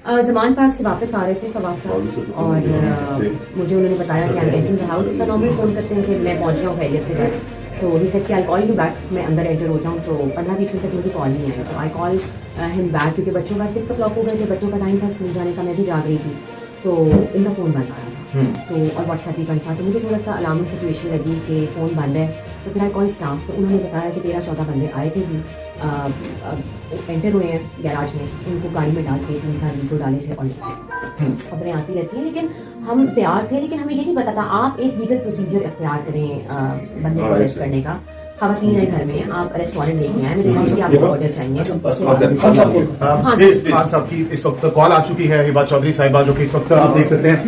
ज़मान park से वापस आ रहे थे फवाद साहब और मुझे उन्होंने बताया कि आई एंटरिंग द हाउस। इसका नॉर्मली फ़ोन करते हैं कि मैं पहुंच गया हूँ खैरियत से घर। तो ही सेड कि आई कॉल यू बैक, मैं अंदर एंटर हो जाऊँ। तो 15-20 मिनट तक मुझे कॉल नहीं आया। तो आई कॉल हिम बैक क्योंकि बच्चों का 6 o'clock हो गए थे, बच्चों का टाइम था स्कूल जाने का, मैं भी जाग रही थी। तो इनका फ़ोन बंद आ रहा था तो और व्हाट्सएप भी बंद था। तो मुझे थोड़ा सा अलार्मिंग सिचुएशन लगी कि फ़ोन बंद है। तो फिर आई कॉल स्टाफ, तो उन्होंने बताया कि 13-14 बंदे आए थे जी, एंटर हुए हैं गैराज में, उनको गाड़ी में डाल के 3-4 वीडियो डाले थे और खबरें आती रहती हैं। लेकिन हम तैयार थे, लेकिन हमें ये नहीं पता था आप एक लीगल प्रोसीजर इख्तियार करें बंदे को अरेस्ट करने का। खवातीन है घर में, आप अरेस्ट वारंट लेके आए, मेरे पास आपको ऑर्डर चाहिए। खान साहब की इस वक्त कॉल आ चुकी है हिबा चौधरी साहिबा, जो कि इस वक्त आप देख सकते हैं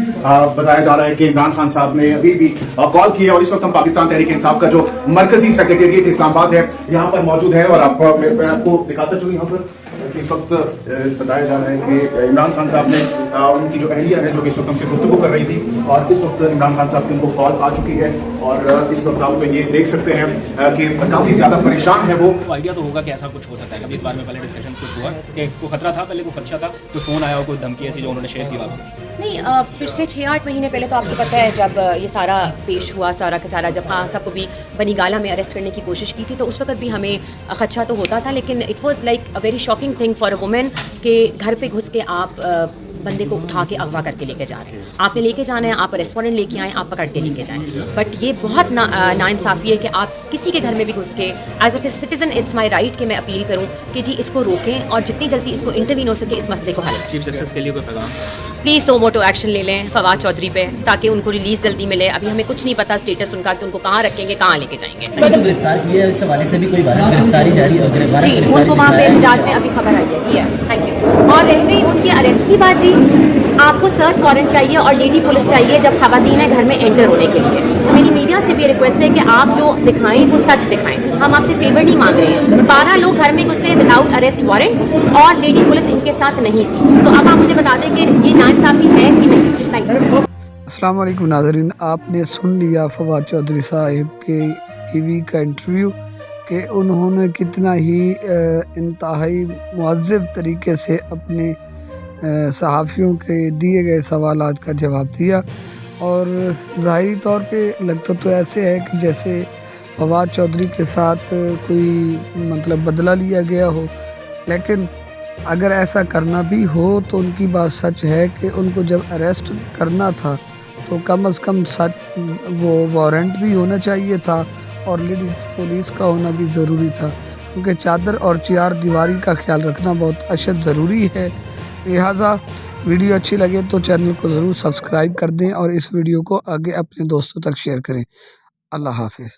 बताया जा रहा है कि इमरान खान साहब ने अभी भी कॉल की है। और इस वक्त हम पाकिस्तान तहरीक इंसाफ का जो मरकजी सेक्रेटेरिएट इस्लामाबाद है यहाँ पर मौजूद है। और आपको मैं आपको दिखाता चलूँ यहाँ पर इस वक्त बताया जा रहा है कि इमरान खान साहब ने उनकी जो अहलिया है जो कि इस वक्त हमसे गुफ्तगू कर रही थी, और इस वक्त इमरान खान साहब की उनको कॉल आ चुकी है। और इस वक्त आप ये देख सकते हैं कि काफ़ी ज़्यादा परेशान है वो। आइडिया तो होगा कि ऐसा कुछ हो सकता है। कभी इस बारे में पहले डिस्कशन कुछ हुआ कि कोई खतरा था, पहले कोई खदशा था, कोई फ़ोन आया हो, कोई धमकी ऐसी जो उन्होंने शेयर की आपसे? नहीं, पिछले 6-8 महीने पहले तो आपको पता है जब ये सारा पेश हुआ, सारा का सारा जब खान साहब को भी बनी गाला में अरेस्ट करने की कोशिश की थी, तो उस वक्त भी हमें खदशा तो होता था। लेकिन it was like a very shocking thing for a women कि घर पे घुस के आप बंदे को उठा के अगवा करके लेके जा रहे हैं। आपने लेके जाना है, आप रेस्टोरेंट लेके आए, आप पकड़ के लेके जाएं। बट ये बहुत नाइंसाफ़ी है कि आप किसी के घर में भी घुस के as a citizen it's my right कि मैं अपील करूँ कि जी इसको रोकें और जितनी जल्दी इसको इंटरवीन हो सके इस मसले को हल। चीफ जस्टिस के लिए कोई पैगाम? प्लीज़ सो मोटो एक्शन ले लें फवाद चौधरी पे, ताकि उनको रिलीज़ जल्दी मिले। अभी हमें कुछ नहीं पता स्टेटस उनका कि उनको कहाँ रखेंगे, कहाँ लेके जाएंगे। गिरफ्तार किया इस हवाले से भी कोई गिरफ्तारी जारी जी, उनको वहाँ पे इमदाद में अभी खबर आई है। Thank you. और रह गई उनकी अरेस्ट की बात जी, आपको सर्च वारंट चाहिए और लेडी पुलिस चाहिए जब खवातीन है घर में एंटर होने के लिए। तो मेरी मीडिया से भी रिक्वेस्ट है कि आप जो दिखाएं वो सच दिखाएं, हम आपसे फेवर नहीं मांग रहे हैं। 12 लोग घर में घुसे विदाउट अरेस्ट वारंट और लेडी पुलिस इनके साथ नहीं थी। तो अब आप मुझे बता दें कि ये नाइंसाफ़ी है कि नहीं। Thank you. अस्सलाम वालेकुम नाज़रीन, आपने सुन लिया फवाद चौधरी साहिब के टीवी का इंटरव्यू कि उन्होंने कितना ही इंतहाई मुअज़्ज़ब तरीके से अपने सहाफ़ियों के दिए गए सवालात का जवाब दिया। और ज़ाहिरी तौर पे लगता तो ऐसे है कि जैसे फवाद चौधरी के साथ कोई मतलब बदला लिया गया हो, लेकिन अगर ऐसा करना भी हो तो उनकी बात सच है कि उनको जब अरेस्ट करना था तो कम से कम सच वो वारंट भी होना चाहिए था और लेडीज़ पुलिस का होना भी ज़रूरी था, क्योंकि चादर और चार दीवारी का ख्याल रखना बहुत अशद ज़रूरी है। लिहाजा वीडियो अच्छी लगे तो चैनल को ज़रूर सब्सक्राइब कर दें और इस वीडियो को आगे अपने दोस्तों तक शेयर करें। अल्लाह हाफिज़।